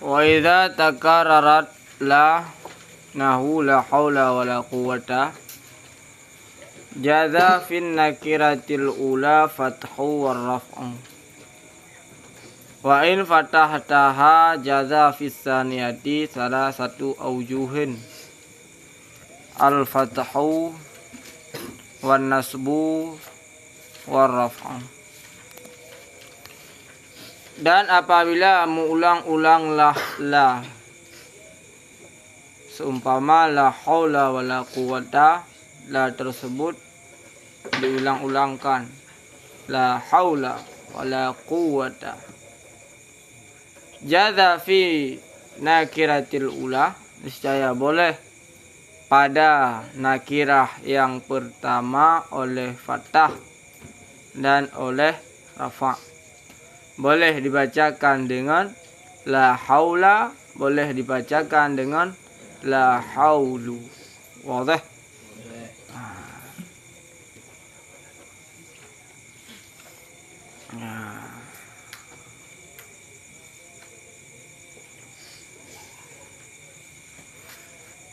Wa idza takarrarat la nahu la haula wala quwwata jaza fin nakiratil ula fathu war raf'u. Wa in fatahtaha jaza fis saniyati salah satu aujuhin al fathu wan nasbu war raf'u. Dan apabila mengulang-ulanglah la, seumpama la haula wala quwwata, la tersebut diulang-ulangkan, la haula wala quwwata, jaza fi nakiratil ula, niscaya boleh pada nakirah yang pertama oleh fathah dan oleh rafa'. Boleh dibacakan dengan la haula, boleh dibacakan dengan la haulu. Wadah?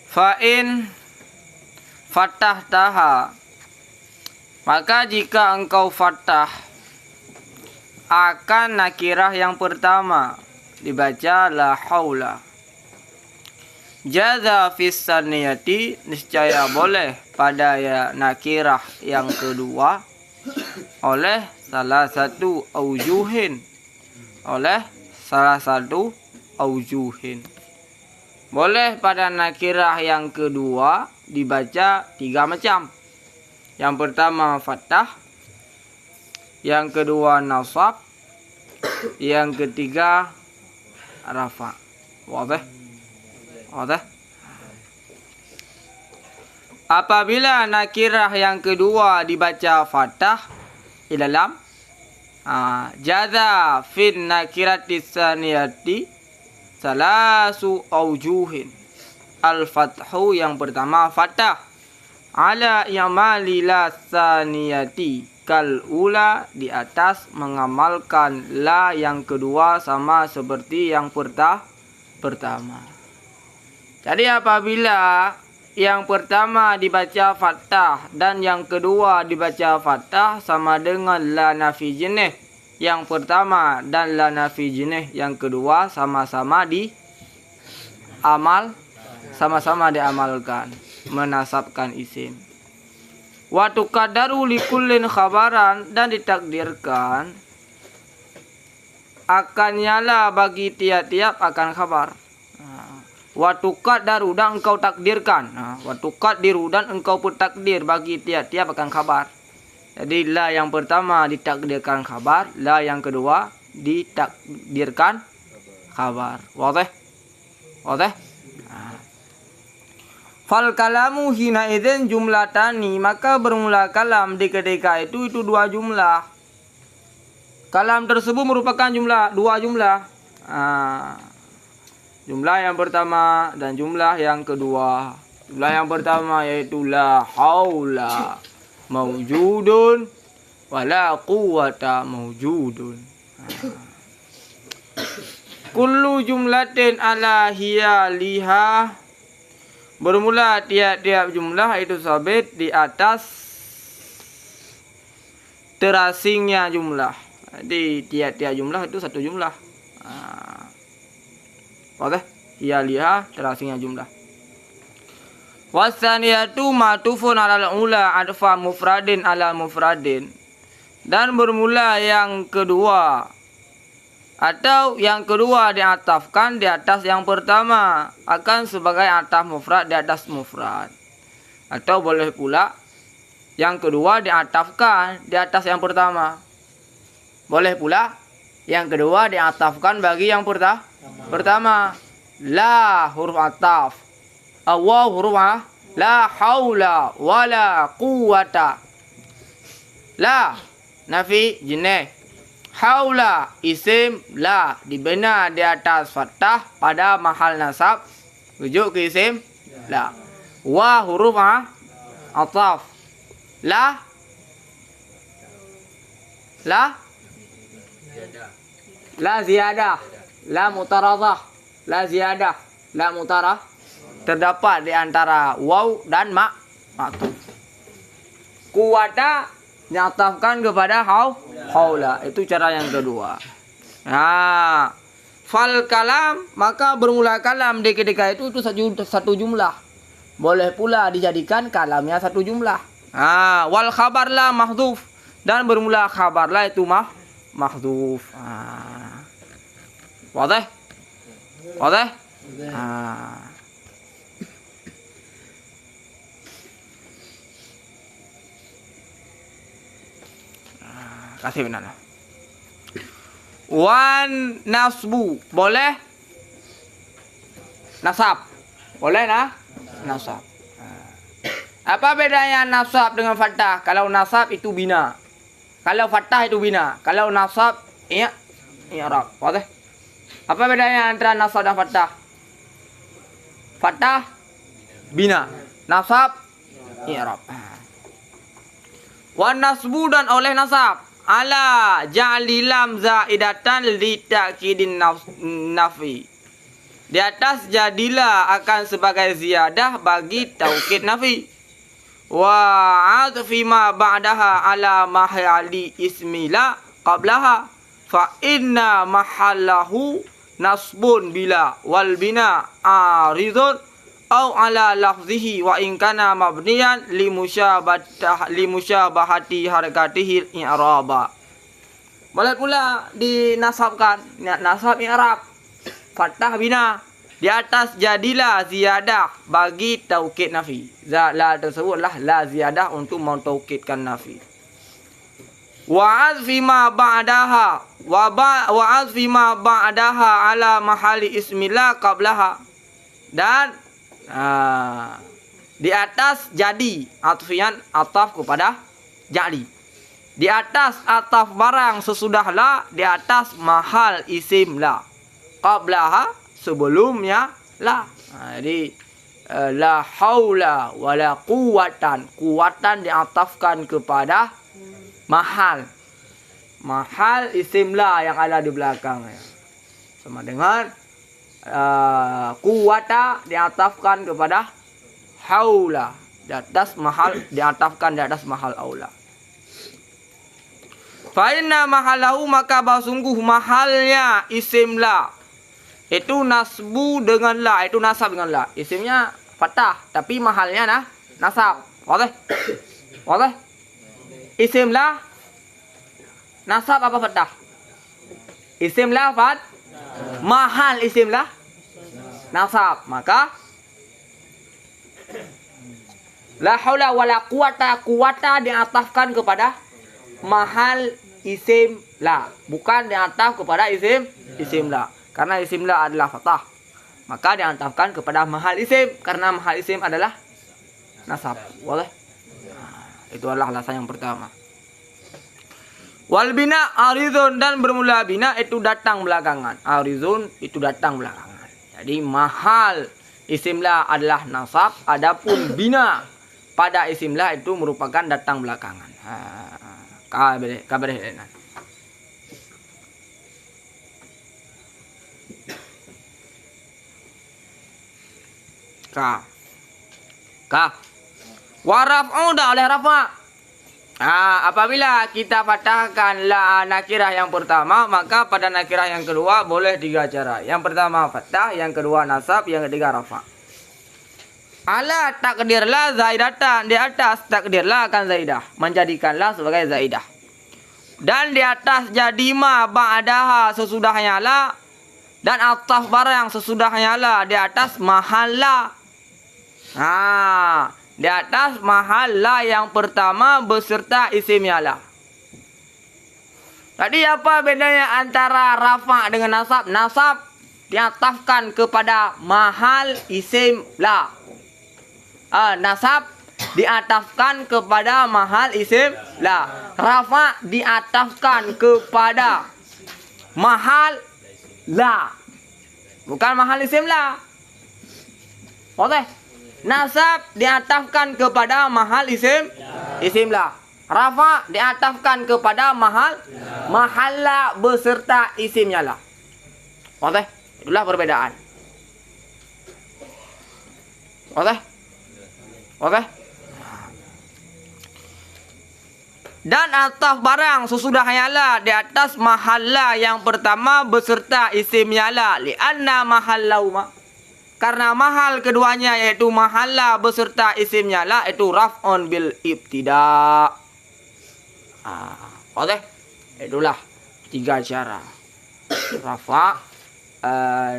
Fa'in fathah taha, maka jika engkau fathah akan nakirah yang pertama, dibaca la haula, jaza fis saniyati, niscaya boleh pada ya nakirah yang kedua oleh salah satu aujuhin, oleh salah satu aujuhin. Boleh pada nakirah yang kedua dibaca tiga macam. Yang pertama fathah, yang kedua nasab, yang ketiga rafa'. Wadah? Wadah? Apabila nakirah yang kedua dibaca fathah di dalam jaza fin nakirati saniyati salasu aujuhin. Al-fathu yang pertama fathah ala yamali la saniyati kal ula, di atas mengamalkan la yang kedua sama seperti yang pertama. Jadi apabila yang pertama dibaca fathah dan yang kedua dibaca fathah, sama dengan la nafi jenih yang pertama dan la nafi jenih yang kedua sama-sama diamalkan, menasabkan isim. Wa tuqaddaru likullin khabaran, dan ditakdirkan akan nyala bagi tiap-tiap akan khabar. Wa tuqaddaru, dan engkau takdirkan. Wa tuqaddiru, dan engkau pun takdir bagi tiap-tiap akan khabar. Jadi la yang pertama ditakdirkan khabar, la yang kedua ditakdirkan khabar. Wadah? Wadah? Fal kalamu hina idzin jumlatani, maka bermula kalam di ketika itu dua jumlah. Kalam tersebut merupakan dua jumlah. Jumlah yang pertama dan jumlah yang kedua. Jumlah yang pertama yaitu la haula maujudun wala quwwata maujudun. Kullu jumlatin ala hiya liha, bermula tiap-tiap jumlah itu sabit di atas terasingnya jumlah. Jadi tiap-tiap jumlah itu satu jumlah. Oke, hiya liha, terasingnya jumlah. Wasaniyatu matufun alal ula adfa mufradin ala mufradin, dan bermula yang kedua atau yang kedua diatafkan di atas yang pertama, akan sebagai ataf mufrad di atas mufrad. Atau boleh pula yang kedua diatafkan di atas yang pertama. Boleh pula yang kedua diatafkan bagi yang pertama. La huruf ataf, awaw huruf la haula wala quwwata. La nafi jenih, haula isim la dibina di atas fathah pada mahal nasab rujuk ke isim la. Wa huruf ataf, la ziyadah, la mutaradah, La ziyadah, la mutarah terdapat di antara waw dan ma'tuf. Quwata diatafkan kepada haula. Itu cara yang kedua. Nah, fal kalam, maka bermula kalam di ketika itu satu jumlah. Boleh pula dijadikan kalamnya satu jumlah. Ah, wal khabar la mahdhuf, dan bermula khabar la itu mahdhuf. Ah. Wadah? Wadah? Ah. Kasih benar. Wan nasbu, boleh nasab. Boleh nasab. Apa bedanya nasab dengan fathah? Kalau nasab itu bina. Kalau fathah itu bina. Kalau nasab i'rab. Boleh? Apa bedanya antara nasab dan fathah? Fathah bina. Nasab i'rab. Wan nasbu, dan oleh nasab ala ja'li lam zaidatan li ta'kidin nafi. Di atas jadilah akan sebagai ziyadah bagi taukid nafi. Wa adfi ma ba'daha ala mahali ismi la qablaha fa inna mahallahu nasbun bila wal bina aridun au ala lafzihi wa in kana mabniyan li musyabahati harakatihi i'raba. Boleh pula dinasabkan, nasab i'rab, fathah bina. Di atas jadilah ziyadah bagi taukid nafi. La tersebutlah la ziyadah untuk mentaukidkan nafi. Wa azfi ma ba'daha wa azfi ma ba'daha ala mahali ismillah qablaha. Dan di atas jadi atfian ataf kepada jadi. Di atas ataf barang sesudah la, di atas mahal isim la. Qablaha, sebelumnya la. Jadi la haula wala quwwatan. Kuwatan diatafkan kepada mahal. Mahal isim la yang ada di belakangnya. Sama dengan quwwata diatafkan kepada haula. Di atas mahal diatafkan di atas mahal aula. Fa inna mahalahu, maka sungguh mahalnya isim la itu nasbu dengan la, itu nasab dengan la. Isimnya fathah tapi mahalnya nasab. Boleh? Boleh? Isim la nasab apa fathah? Isim la mahal isim la nasab. Maka la haula wala quwata, quwata diatafkan kepada mahal isim la, bukan diataf kepada isim la. Karena isim la adalah fathah, maka diatafkan kepada mahal isim, karena mahal isim adalah nasab. Boleh? Itu adalah alasan yang pertama. Wal bina arizun, dan bermula bina itu datang belakangan. Arizun itu datang belakangan. Jadi mahal isim la adalah nasab, adapun bina pada isim la itu merupakan datang belakangan. Kabar waraf'u, dah oleh rafa. Apabila kita fathahkan la nakirah yang pertama, maka pada nakirah yang kedua boleh 3 cara. Yang pertama fathah, yang kedua nasab, yang ketiga rafa. Ala takdirlah zaidatan, di atas takdirlah akan zaidah, menjadikanlah sebagai zaidah. Dan di atas jadi ma ba'daha, sesudahnya la, dan ataf barang sesudahnya la, di atas mahal la. Di atas mahal la yang pertama beserta isimnya la. Tadi apa bedanya antara rafa dengan nasab? Nasab diatafkan kepada mahal isim la. Nasab diatafkan kepada mahal isim la. Rafa diatafkan kepada mahal la, bukan mahal isim la. Boleh? Nasab diatafkan kepada mahal isim la. Rafa diatafkan kepada mahal la beserta isimnya la. Boleh? Itulah perbedaan. Oke? Oke? Dan ataf barang sesudahnya la di atas mahalla yang pertama beserta isimnya la li'anna mahallauma, karena mahal keduanya yaitu mahalla beserta isimnya la itu raf'un bil ibtida. Oke, itulah 3 cara rafa,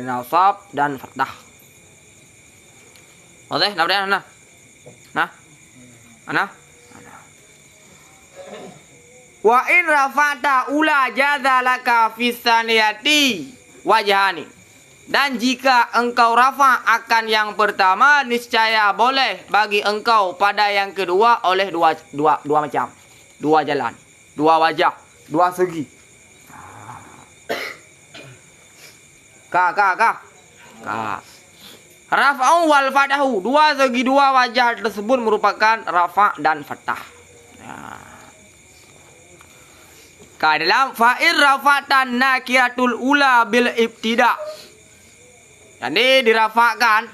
nasab dan fathah. Oke, nah. Wa in rafa'ta ula jaza laka fis saniyati wajhani. Dan jika engkau rafa akan yang pertama, niscaya boleh bagi engkau pada yang kedua oleh dua macam, 2 jalan, 2 wajah, 2 segi. Ka. Rafa'u wal fatahu, 2 segi 2 wajah tersebut merupakan rafa dan fathah. Dalam fa'ir rafatan nakiratul ula bil ibtida. Jadi dirafakkan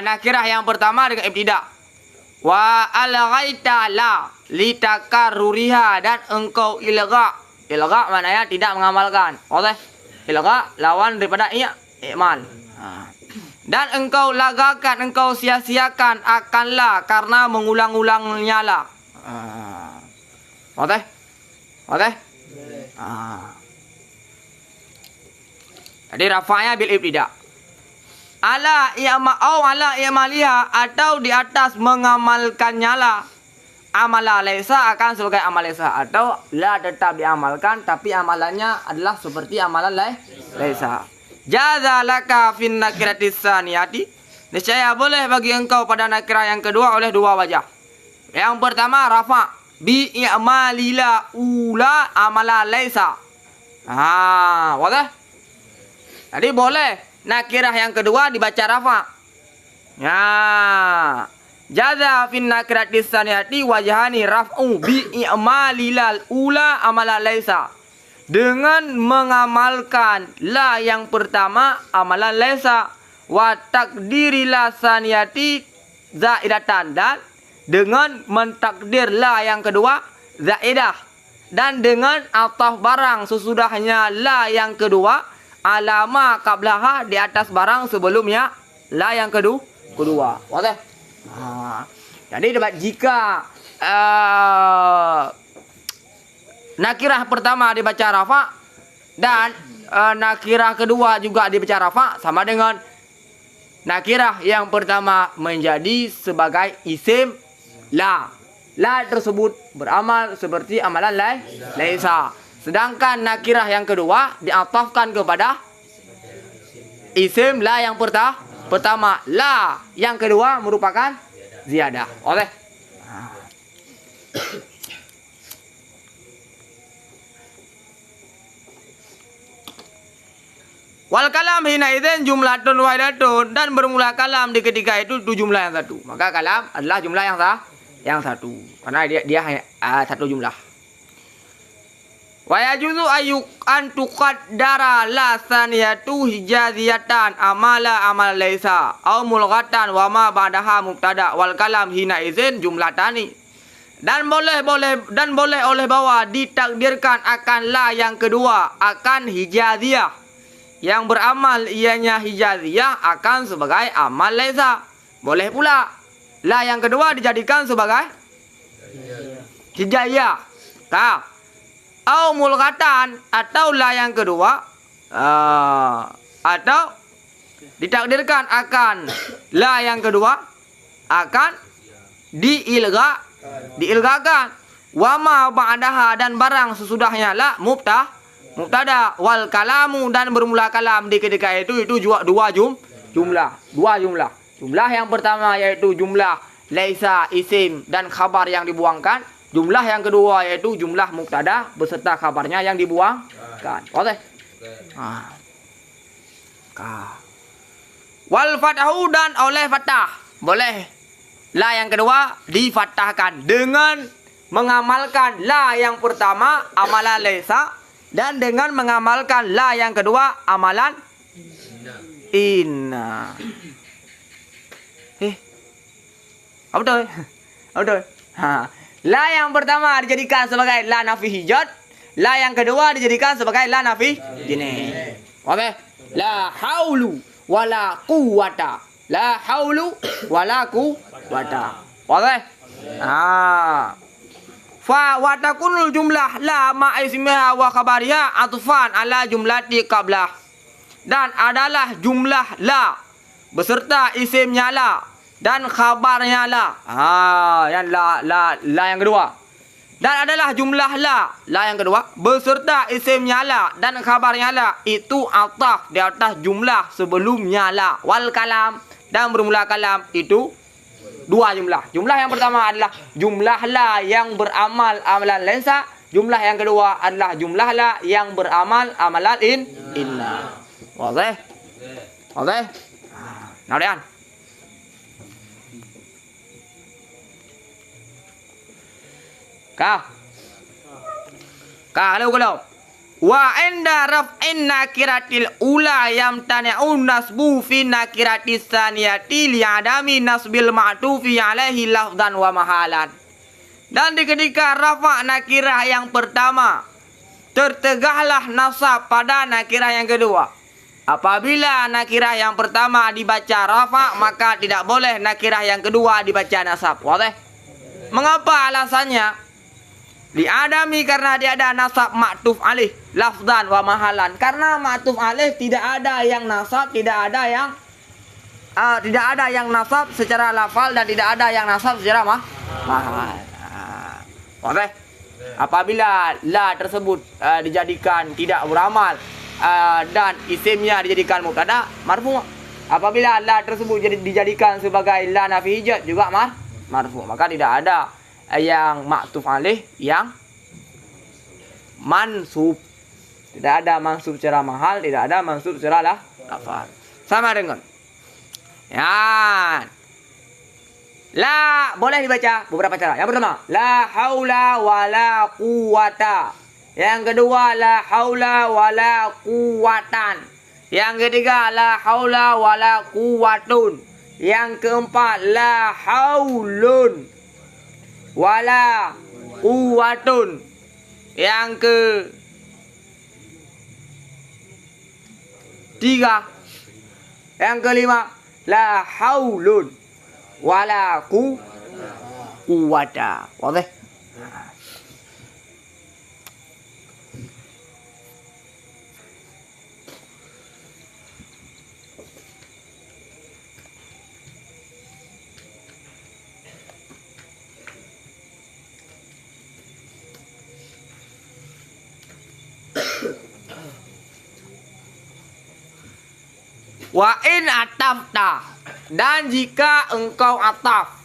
nakirah yang pertama dengan ibtida. Wa alghaita la litakarruriha, dan engkau ilgha. Ilgha maknanya tidak mengamalkan. Oke? Ilgha lawan daripada i'mal. Dan engkau lagakan, engkau sia-siakan akan la karena mengulang-ulangnya la. Oke? Jadi rafa'nya bil ibtida. Ala i'maliha, atau di atas mengamalkannya la. Amala laisa akan sebagai amal laisa, atau la tetap diamalkan tapi amalannya adalah seperti amalan laisa. Jaza laka fin nakiratis saniyati, niscaya boleh bagi engkau pada nakirah yang kedua oleh 2 wajah. Yang pertama rafa bi i'malila ula amala laisa. Wadah. Jadi boleh nakirah yang kedua dibaca rafa. Jaza fin nakiratis saniyati wajhani raf'u bi i'malilal ula amala laisa. Dengan mengamalkan la yang pertama amalan laisa, wa takdirila saniyati zaidatan, dan dengan mentakdir la yang kedua zaidah, dan dengan ataf barang sesudahnya la yang kedua alama qablaha di atas barang sebelumnya la yang kedua. Oke? Jadi jika nakirah pertama dibaca rafa dan nakirah kedua juga dibaca rafa, sama dengan nakirah yang pertama menjadi sebagai isim la. La tersebut beramal seperti amalan laisa. Sedangkan nakirah yang kedua diatafkan kepada isim la yang pertama. La yang kedua merupakan ziyadah. Oleh wal kalam hina idzin jumlatun wahidatun, dan bermula kalam di ketika itu jumlah yang satu. Maka kalam adalah jumlah yang satu karena dia satu jumlah. Wa yajuzu an tuqaddara la saniyatu hijaziyatan amala amal laisa au mulghatan wa ma ba'daha mubtada wal kalam hina idzin jumlatani. Dan boleh oleh bawah ditakdirkan akan la yang kedua akan hijaziyah, yang beramal ianya hijaziyah akan sebagai amal laisa. Boleh pula la yang kedua dijadikan sebagai hijaziyah. Au mulghatan, atau la yang kedua atau ditakdirkan akan la yang kedua akan diilgakan. Wa ma ba'daha, dan barang sesudahnya la mubtada wal kalamu, dan bermula kalam di ketika itu dua jumlah. Jumlah yang pertama yaitu jumlah laisa isim dan khabar yang dibuangkan. Jumlah yang kedua yaitu jumlah mubtada beserta kabarnya yang dibuangkan. Oke. Wal fatahu, dan oleh fathah. Boleh la yang kedua difathahkan dengan mengamalkan la yang pertama amalan laisa, dan dengan mengamalkan la yang kedua amalan inna. Apa betul? Apa betul? La yang pertama dijadikan sebagai la nafi hijat. La yang kedua dijadikan sebagai la nafi jenis. Oke? La haulu wala quwata. La haulu wala quwata. Oke? Fa wa takunul jumlah la ma ismiha wa khabariha atfan ala jumlati qablah. Dan adalah jumlah la beserta isimnya la dan khabarnya la. Yang la yang kedua. Dan adalah jumlah la yang kedua beserta isimnya la dan khabarnya la itu ataf di atas jumlah sebelumnya la. Wal kalam dan bermula kalam itu dua jumlah. Jumlah yang pertama adalah jumlah la yang beramal amalan lensa. Jumlah yang kedua adalah jumlah la yang beramal amalan inna. Oke? Oke? Nào đây ăn. Ka đâu có đâu. Wa inda raf'in nakiratil ula yamtani'un nasbu fi nakiratis saniyati li'adami nasbil ma'tufi alaihi lafdan wa mahalan. Dan di ketika rafa' nakirah yang pertama tertegahlah nasab pada nakirah yang kedua. Apabila nakirah yang pertama dibaca rafa' maka tidak boleh nakirah yang kedua dibaca nasab. Wadah? Mengapa alasannya? Li'adami karena dia ada nasab ma'tuf alih lafdan wa mahalan. Karena ma'tuf alih tidak ada yang nasab, tidak ada yang nasab secara lafal dan tidak ada yang nasab secara mahal. Wadah? Apabila la tersebut dijadikan tidak beramal dan isimnya dijadikan mubtada marfu. Apabila la tersebut dijadikan sebagai la nafi hijat juga marfu, maka tidak ada yang ma'tuf alaih yang mansub. Tidak ada mansub secara mahal, tidak ada mansub secara lafal. Sama dengan ya. La boleh dibaca beberapa cara. Yang pertama, la haula wala quwata. Yang kedua, la haula wala quwatan. Yang ketiga, la haula wala quwatun. Yang keempat, la haulun wala quwatun. Yang ketiga, yang kelima, la haulun wala quwata. Wadah? Wa in atafta, dan jika engkau ataf,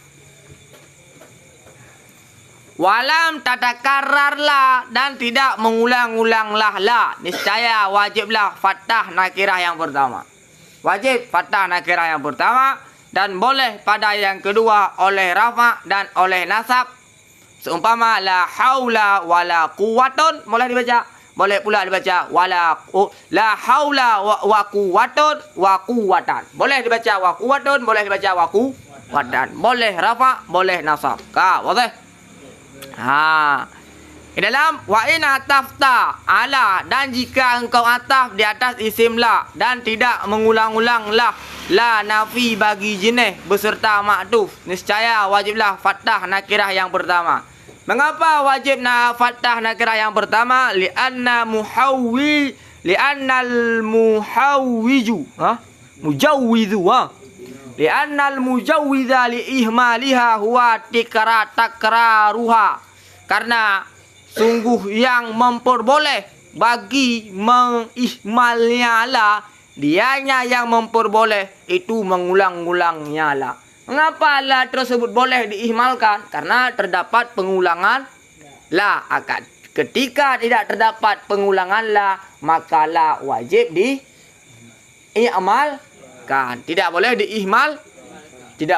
walam tatakarrarlah, dan tidak mengulang-ulanglah la, niscaya wajiblah fathah nakirah yang pertama. Wajib fathah nakirah yang pertama dan boleh pada yang kedua oleh rafa dan oleh nasab. Seumpama la haula wala quwwatun, boleh dibaca. Boleh pula dibaca la haula wa quwwatun wa quwwatan. Boleh dibaca wa quwwatun, boleh dibaca wa quwwatan. Boleh rafa, boleh nasab. Boleh? Di dalam wa in atafta ala, dan jika engkau ataf di atas isim la dan tidak mengulang-ulang la nafi bagi jenis beserta ma'tuf, niscaya wajiblah fathah nakirah yang pertama. Mengapa wajib fathah nakirah yang pertama? Li'annal mujawwidha li'ihmaliha huwa takraruha. Karena sungguh yang memperboleh bagi mengihmalnya la, dianya yang memperboleh itu mengulang-ulangnya la. Mengapa la tersebut boleh diihmalkan? Karena terdapat pengulangan la akad. Ketika tidak terdapat pengulangan la, maka la wajib diihmalkan. Tidak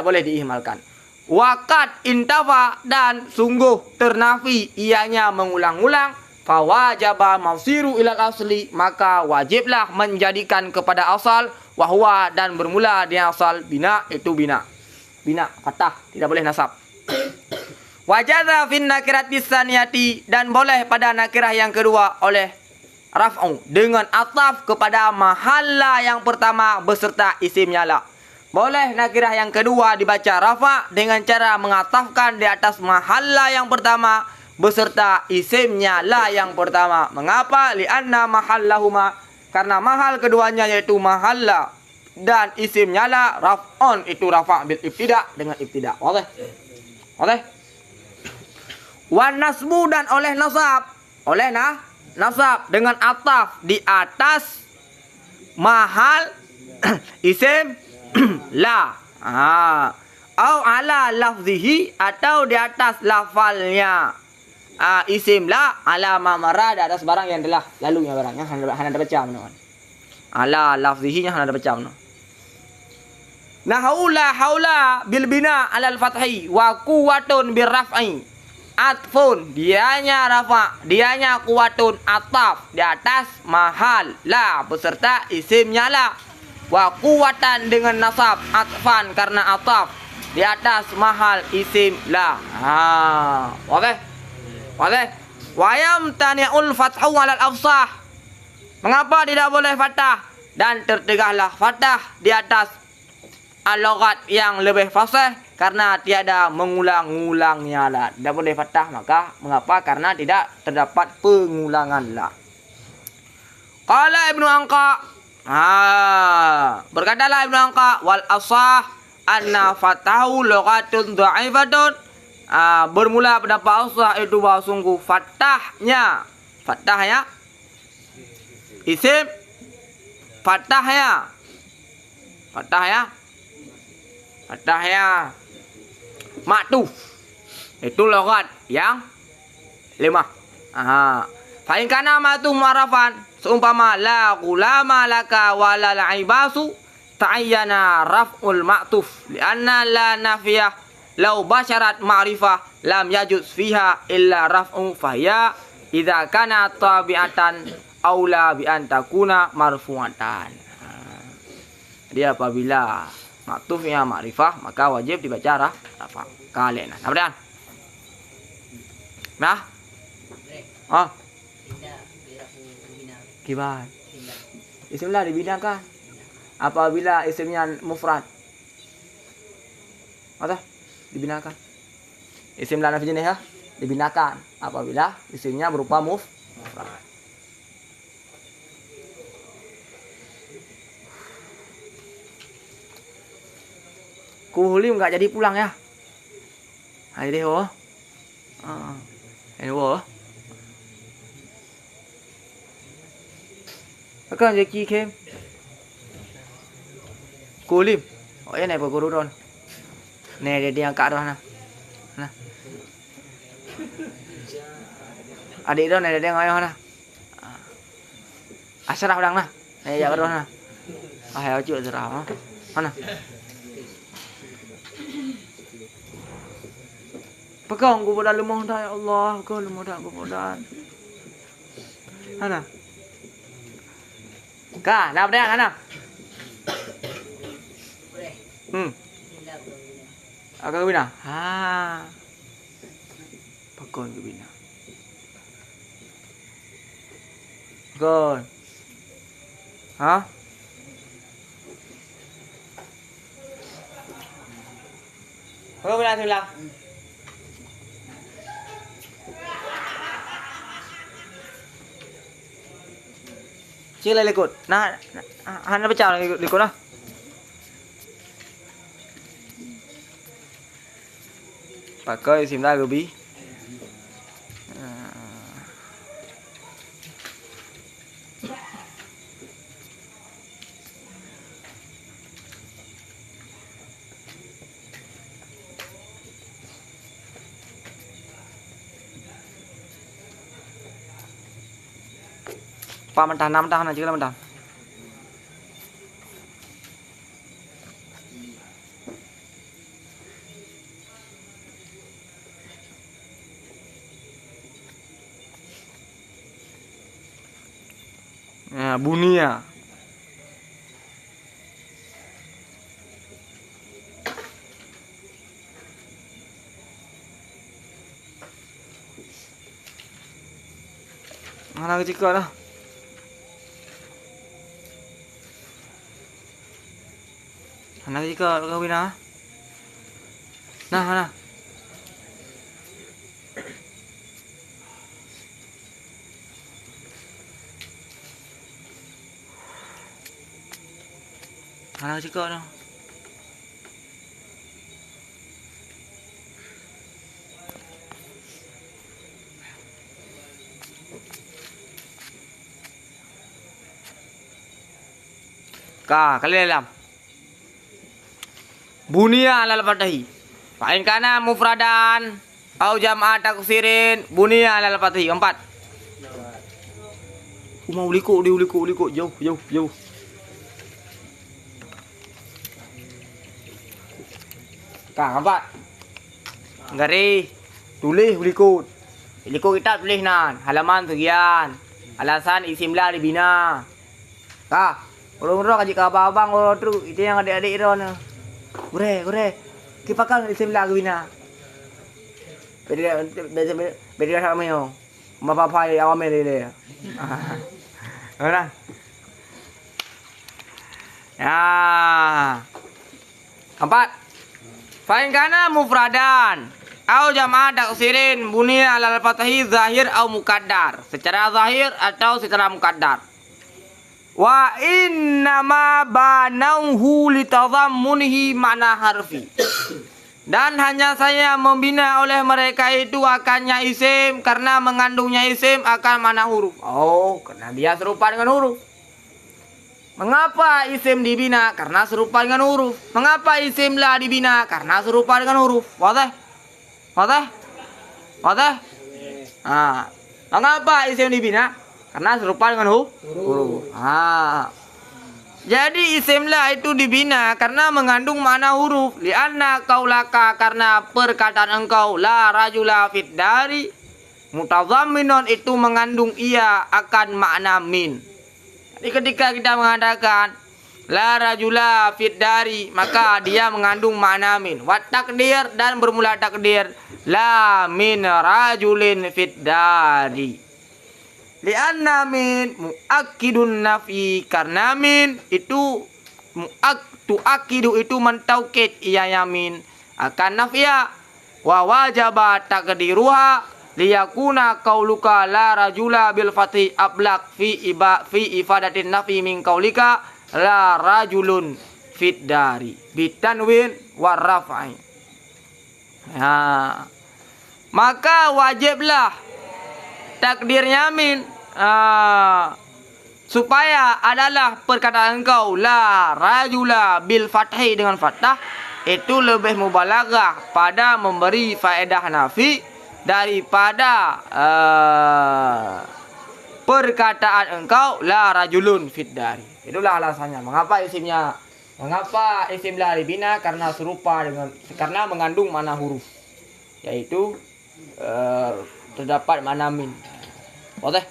boleh diihmalkan. Waqad intafa, dan sungguh ternafi ianya mengulang-ulang. Fawajaba mafsiru ilal asli, maka wajiblah menjadikan kepada asal Wahwa dan bermula dia asal bina itu bina. Bina fathah, tidak boleh nasab. Wajaza fin nakiratis saniyati dan boleh pada nakirah yang kedua oleh raf'u dengan ataf kepada mahalla yang pertama beserta isimnya la. Boleh nakirah yang kedua dibaca rafa dengan cara mengatafkan di atas mahalla yang pertama beserta isimnya la yang pertama. Mengapa? Lianna mahallahuma, karena mahal keduanya yaitu mahalla dan isimnya la raf'un itu rafa bil ibtida dengan ibtida. Boleh? Boleh? Wan nasbu dan oleh nasab. Oleh nasab dengan ataf di atas mahal isim la. Au ala lafzihi atau di atas lafalnya isim la ala mamara di atas barang yang telah lalunya barangnya hanya baca menawan. Ala lafzihi nya hanya baca menawan. Nah haula bil bina alal fathi wa quwwatun bir raf'i. Atfun dianya rafa, dianya kuwatun ataf di atas mahal la beserta isimnya la. Wa kuwatan dengan nasab atfan karena ataf di atas mahal isim la. Oke. Oke. Wayam tani'ul fathu alal afsah. Mengapa tidak boleh fathah? Dan tertegahlah fathah di atas al-lughat yang lebih fasih karena tiada mengulang-ulangnya la. Tidak boleh fathah, maka mengapa? Karena tidak terdapat pengulangan la. Qala Ibnu Anqa, berkatalah Ibnu Anqa, wal asah anna fatahu lughatun dha'ifatun. Bermula pendapat asah itu bahwa sungguh fathahnya isim fathahnya maktuf itu lughat yang lemah. Fa in kana maktuf mu'arrafan seumpama la gulama laka wa la ibasu ta'ayyana raf'ul maktuf lianna la nafiyah law basyarat ma'rifah lam yajuz fiha illa raf'u fahya idza kana tabi'atan aula bi an takuna marfu'atan. Jadi apabila maktufnya ma'rifah maka wajib dibaca rafa. Kalian kemudian kibar isimlah dibinakan apabila isimnya mufrad atau dibinakan isim la nafi jenis dibinakan apabila isimnya berupa mufrad. Kuhulim nggak jadi pulang ya. Jadi ini akan jadi kem. Kuhulim. Oh ya nih guru don. Nih dia angkat dah nah. Adik don nih dia ngayo nah. Asrah udang nah. Nih ya don nah. Ayo cuy asrah mana? Pegang gue pada lemah dah ya Allah, kau lemah dah gue pada. Mana? Kah, nak dah mana? Agak bina. Pegang gue bina. Pegang. Pegang bina sebelah. Sila likod. Hana baca likod lah. Pakai isim la gobi. Pa mentah aja lah mentah. Bunia. Mana kecil dah. Mana kecil kau bina? Nah, mana? Mana kecil dah. Kali dalam bunia alal fatahi fa'in kana mufradan au jam'a taksirin bunia alal fatahi. 4 mau liko jauh. Keempat ngari tulis liko kita tulis nan halaman sekian alasan isimlah dibina. Orang-orang kaji ke abang-abang orang tu itu yang adik-adik dia ni. Gure. Kipakan isim lagu bina. Beda sama yo. Bapa ya awam dia. Orang. Ya. 4. Fa'in kana mufradan au jam'a taksirin bunia alal fatahi zahir au muqaddar. Secara zahir atau secara muqaddar. Wa innama banauhu litadhammunihi makna harfi. Dan hanya saya membina oleh mereka itu akannya isim karena mengandungnya isim akan makna huruf. Oh, karena dia serupa dengan huruf. Mengapa isim dibina? Karena serupa dengan huruf. Mengapa isimlah dibina? Karena serupa dengan huruf. Wadah? Mengapa isim dibina? Karena serupa dengan huruf. Jadi isimlah itu dibina karena mengandung makna huruf. Lianna kaulaka karena perkataan engkau la rajula fid dari mutadhamminun itu mengandung ia akan makna min. Jadi ketika kita mengatakan la rajula fid dari maka dia mengandung makna min. Wa takdir dan bermula takdir la min rajulin fid dari. Lianna min muakkidun nafi karena min itu tuakidu itu mentaukid ia yamin akan nafia wa wajaba takdiruha liyakuna qauluka la rajula bil fathi ablaq fi ifadatin nafi min qaulika la rajulun fid dari bitanwin war raf'i. Maka wajiblah takdirnya min supaya adalah perkataan engkau la rajula bil fathi dengan fathah itu lebih mubalaghah pada memberi faedah nafi daripada perkataan engkau la rajulun fid dari. Itulah alasannya mengapa isimlah dibina karena serupa dengan karena mengandung makna huruf yaitu terdapat makna min. Wadah?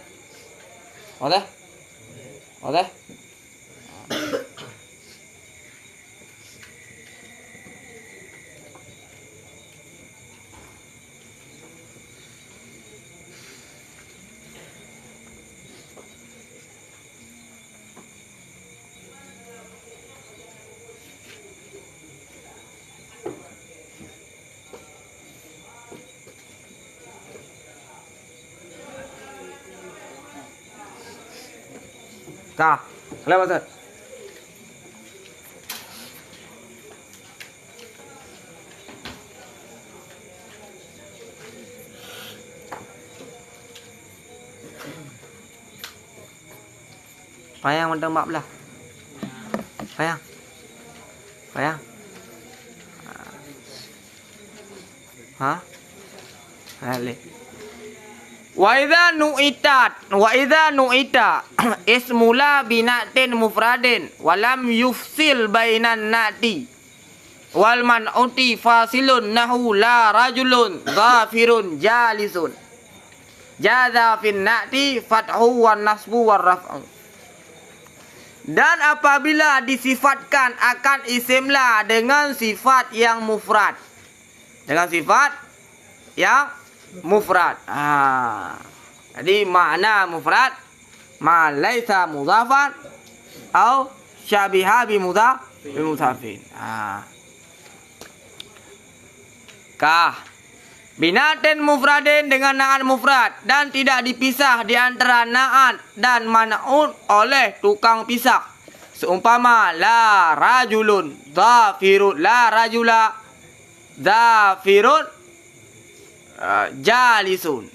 Kelihatan Ustaz? Payang mentang mak belah. Payang. Boleh. Wa idza nu'ita ismula binatin mufradin walam yufsil bainan nati wal man'uti fasilun nahu la rajulun dhafirun jalisun jaza fin nati fathu wan nasbu war raf'u. Dan apabila disifatkan akan isimlah dengan sifat yang mufrad, Jadi makna mufrad ma laisa mudhafan atau syabiha bi mudhafin. Kah binatin mufradin dengan na'at mufrad dan tidak dipisah di antara na'at dan man'ut oleh tukang pisah. Seumpama la rajulun dhafirun, la rajula dhafirun jalisun.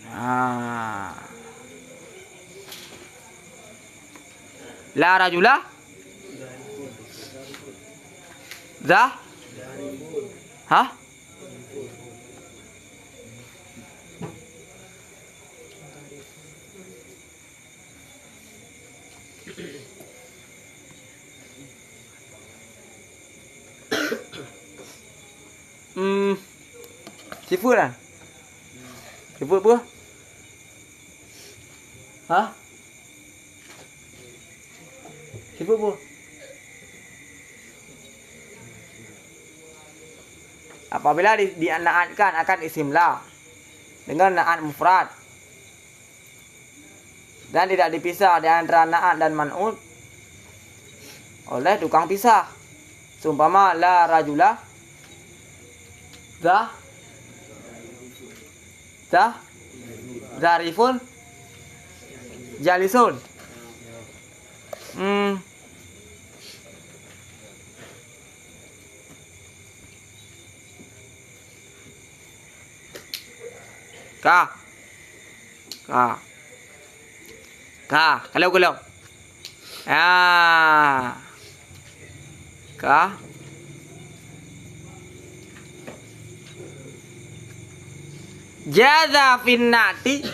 La rajula Hah? Sifut lah. Sifut apa? Hah? Sifut apa? Apabila dianaatkan akan isim la dengan naat mufrad dan tidak dipisah di antara naat dan man'ut oleh tukang pisah. Seumpama la rajula zarifun jalisun. Kalau jaza finnati,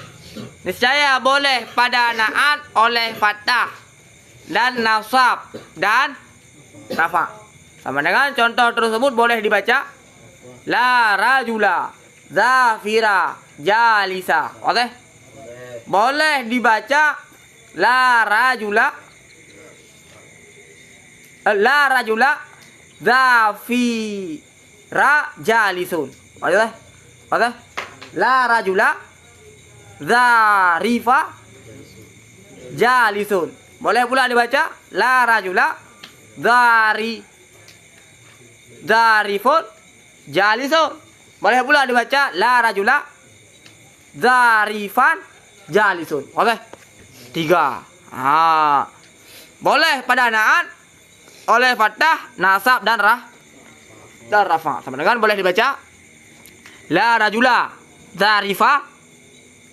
niscaya boleh pada naat oleh fathah dan nasab dan rafa. Sama dengan contoh tersebut boleh dibaca la rajula zafira jalisa. Oke? Boleh dibaca la rajula zafira jalisun. Oke? La rajula zarifa jalisun. Boleh pula dibaca la rajula zarifun jalisun. Boleh pula dibaca la rajula zarifan jalisun. Oke? 3. Boleh pada naat oleh fathah, nasab dan rafa. Sama dengan boleh dibaca la rajula zarifa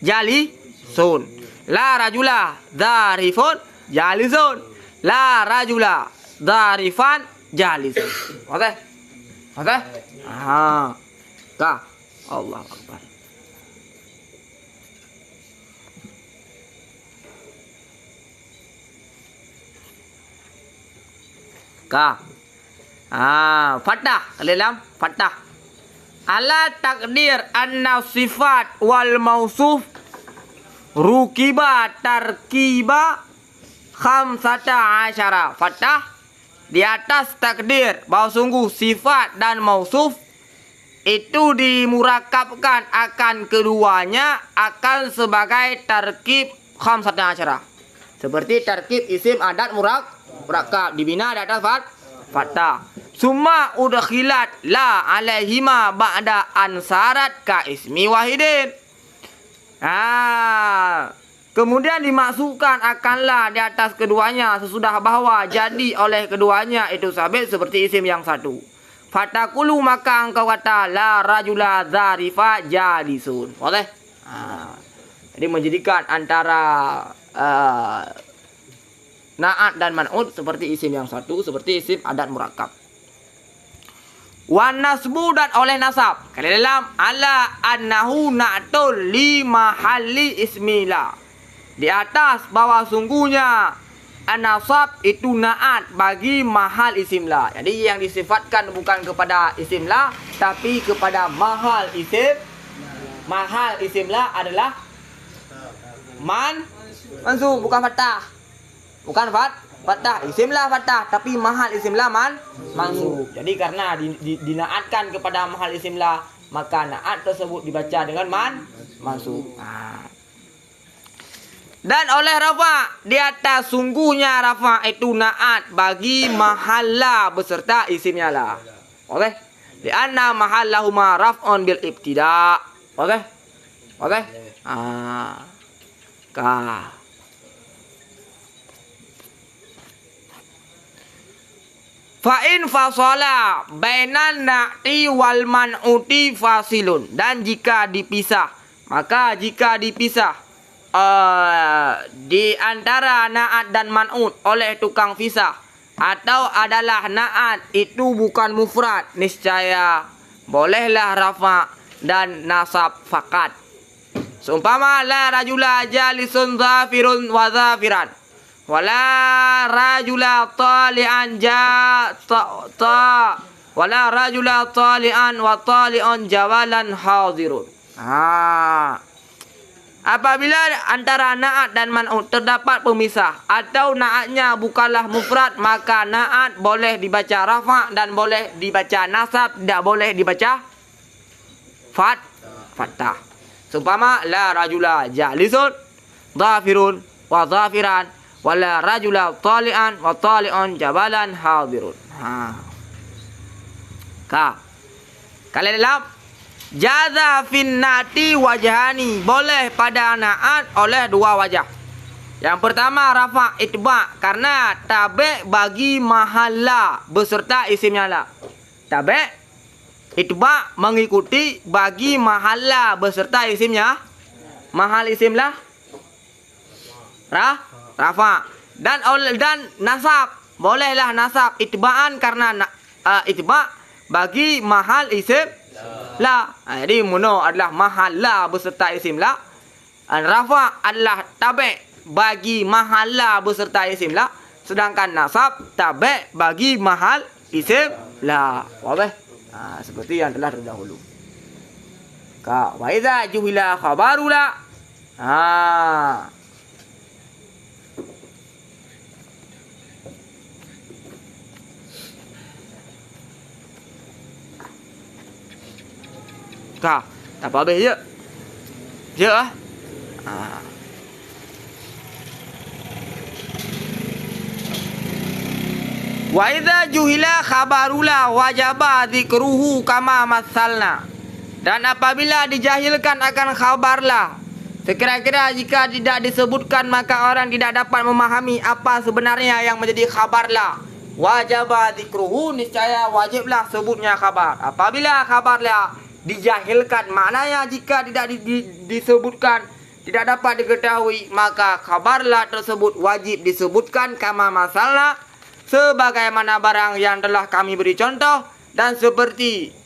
jalisun. La rajula zarifun jalisun. La rajula zarifan jalisun. Oke? Allah Akbar. Fathah. Dalam fathah. Ala takdir anna sifat wal mausuf rukiba tarkiba khamsata asyara. Fathah di atas takdir bahwa sungguh sifat dan mausuf itu dimurakabkan akan keduanya akan sebagai tarkib khamsata asyara. Seperti tarkib isim adat murakab dibina di atas fathah. Summa udkhilat la alaihima ba'da ansarat ka ismi wahidin. Kemudian dimasukkan akanlah di atas keduanya sesudah bahwa jadi oleh keduanya itu sabit seperti isim yang satu. Fatakulu maka engkau kata la rajula zarifa jalisun. Boleh? Jadi menjadikan antara naat dan man'ut seperti isim yang satu, seperti isim adat murakab. Wan nasbu dan oleh nasab. Kali dalam ala annahu na'tul li mahalli ismila. Di atas bahwa sungguhnya an-nasab itu naat bagi mahal isimla. Jadi yang disifatkan bukan kepada isimla tapi kepada mahal isim. Mahal isimla adalah mansub, bukan fathah. Bukan fathah, isimlah fathah tapi mahal isimlah mansub. Jadi karena dinaatkan kepada mahal isimlah, maka naat tersebut dibaca dengan mansub. Dan oleh rafa di atas sungguhnya rafa itu naat bagi mahalla beserta isimnya la. Okey? Di anna mahallahuma raf'un bil ibtida. Okey? Okey? Ka. Fa'in fasala bainan na'ti wal man'uti fasilun. Dan jika dipisah, maka jika dipisah di antara na'at dan man'ut oleh tukang pisah, atau adalah na'at itu bukan mufrad, niscaya bolehlah rafa dan nasab fakat. Seumpama la rajula jalisun zafirun wa zafiran, wala rajula tali'an wala rajula tali'an wa tali'un jawalan hadirun. Apabila antara na'at dan man'ut terdapat pemisah atau na'atnya bukanlah mufrad, maka na'at boleh dibaca rafa dan boleh dibaca nasab, tidak boleh dibaca fathah. Seumpama la rajula jalisun dhafirun wa dhafiran, wala rajula tali'an wa tali'un jabalan hadirun. Kalian dalam jaza fin nati wajhani, boleh pada na'at oleh dua wajah. Yang pertama rafa itba karena tabe bagi mahalla beserta isimnya la. Tabe itba mengikuti bagi mahalla beserta isimnya. Mahal isim la rafa. Dan nasab, bolehlah nasab itbaan karena itba bagi mahal isim la. Jadi muno adalah mahalla beserta isim la. Rafa adalah tabe bagi mahalla beserta isim la. Sedangkan nasab tabe bagi mahal isim la. Wabah. Seperti yang telah terdahulu. Wa idza juhila khabarula. Tak apa habis je. Je lah. Wa idza juhila khabarula wajaba dzikruhu kama masalna. Dan apabila dijahilkan akan khabarlah, sekira-kira jika tidak disebutkan maka orang tidak dapat memahami apa sebenarnya yang menjadi khabarlah. Wajaba dzikruhu, niscaya wajiblah sebutnya khabar. Apabila khabarlah dijahilkan, maknanya jika tidak disebutkan, tidak dapat diketahui, maka khabarlah tersebut wajib disebutkan kama masalah, sebagaimana barang yang telah kami beri contoh. Dan seperti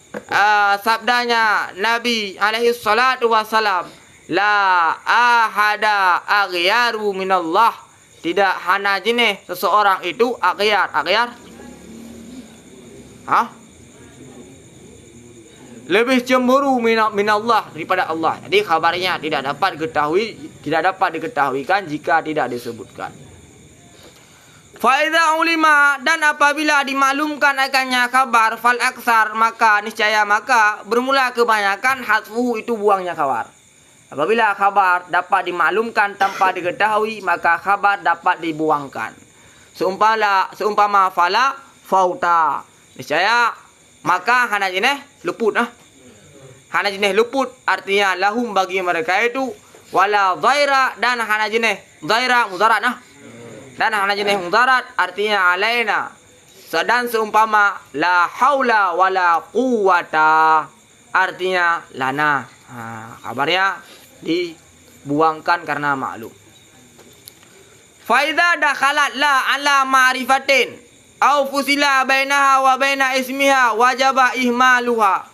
sabdanya Nabi alaihi salatu wassalam, la ahada aghyaru minallah, tidak hana jenis seseorang itu aghyar. Lebih cemburu minallah daripada Allah. Jadi khabarnya tidak dapat diketahuikan jika tidak disebutkan. Fa idza ulima, dan apabila dimaklumkan akannya khabar, fal aksar, maka niscaya bermula kebanyakan hadfuhu, itu buangnya khabar. Apabila khabar dapat dimaklumkan tanpa diketahui, maka khabar dapat dibuangkan. Seumpama fala fauta, niscaya maka hana jenis luput. Hana jenis luput artinya lahum bagi mereka itu, wala dhaira, dan hana jenis dhaira mudarat. Dan hana jenis mudarat artinya alaina. Dan seumpama la haula wala quwata artinya lana. Kabarnya dibuangkan karena maklum. Fa idza dakhalat la ala ma'rifatin au fusila bainaha wa baina ismiha wajaba ihmaluha.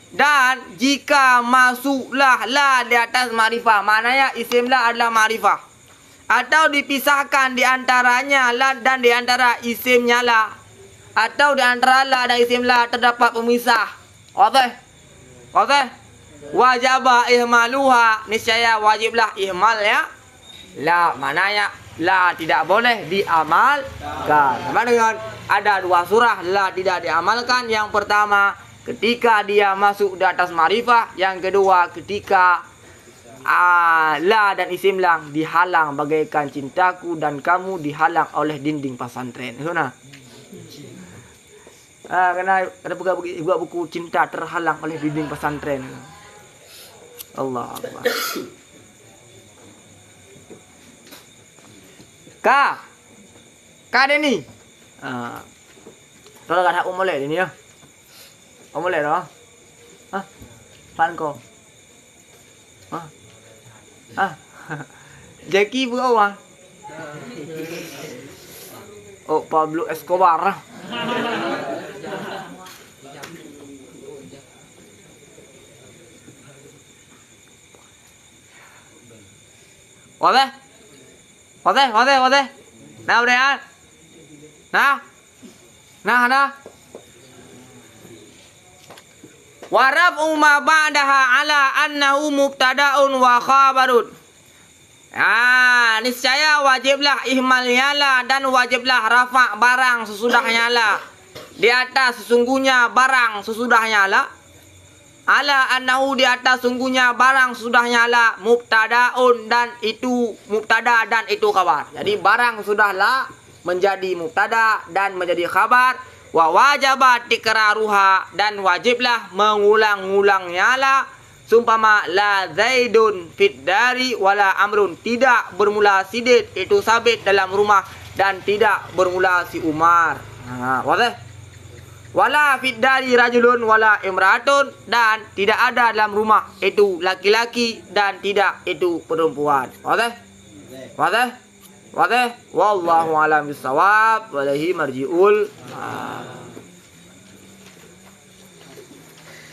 Dan jika masuklah la di atas ma'rifah, maknanya isim la adalah ma'rifah, atau dipisahkan di antaranya la dan di antara isimnya la, atau di antara la dan isim la terdapat pemisah. Okey. Wajaba ihmaluha, niscaya wajiblah ihmalnya la, maknanya la tidak boleh diamalkan. Sama dengan ada dua surah la tidak diamalkan. Yang pertama ketika dia masuk di atas ma'rifah, yang kedua ketika La dan isim lang dihalang bagaikan cintaku dan kamu dihalang oleh dinding pesantren. Nah. Kena buka buku cinta terhalang oleh dinding pesantren. Allah Allah. Ka dia ni. Tolong ada umolek ni ya. Umolek dah. Pan kau. Jackie berapa? Oh, Pablo Escobar. Wadah. Nah, udah. Nah. Warab umma ba'daha ala annahu mubtada'un wa khabarun. Niscaya wajiblah ihmalnya la dan wajiblah rafa' barang sesudahnya la. Di atas sesungguhnya barang sesudahnya la. Ala annahu di atas sungguhnya barang sesudahnya la mubtada'un dan itu mubtada dan itu khabar. Jadi barang sudah la menjadi mubtada dan menjadi khabar. Wa wajabat tikraruha dan wajiblah mengulang-ulangnya la. Sumpama la zaidun fid dari wala amrun, tidak bermula sidid itu sabit dalam rumah dan tidak bermula si Umar. Wadah. Wala fid dari rajulun wala imratun, dan tidak ada dalam rumah itu laki-laki dan tidak itu perempuan. Wadah. Wallahu a'lam bissawab. Walaihi marji'ul.